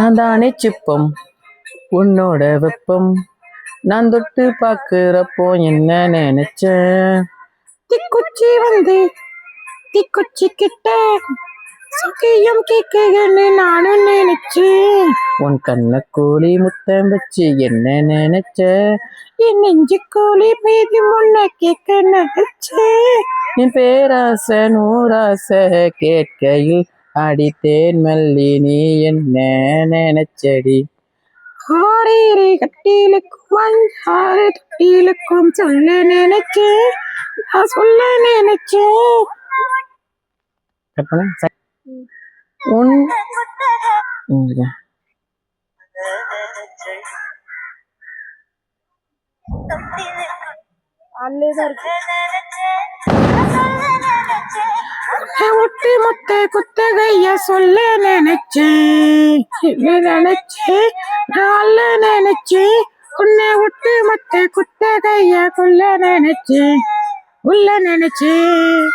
நான் தானே சிப்பம் உன்னோட வெப்பம் நான் தொட்டு பாக்குறப்போ என்ன நினைச்சேன். தீக்குச்சி வந்து தீக்குச்சி கிட்ட சுக்கியம் கேக்குன்னு நானும் நினைச்சேன். உன் கண்ண கோழி முத்தம் வச்சு என்ன நினைச்ச. என் நெஞ்சு கோழி மீதி முன்ன கேட்க நினைச்சேன். என் பேராசை நூறாசை கேட்கையில் அடித்தேன் மல்லி நீ என்ன நினைச்சடி. ஆரேரே கட்டிலுக்கும் அஞ்சாறு தொட்டிலுக்கும் சொல்ல நினைச்சேன். நான் சொல்ல நினைச்சேன். உன் ஒட்டி மொத்த குத்தகைய சொல்ல நினைச்சேன். நல்ல நினைச்சேன். உன்னை ஒட்டி மொத்த குத்தகைய கொல்ல நினைச்சேன். உள்ள நினைச்சேன்.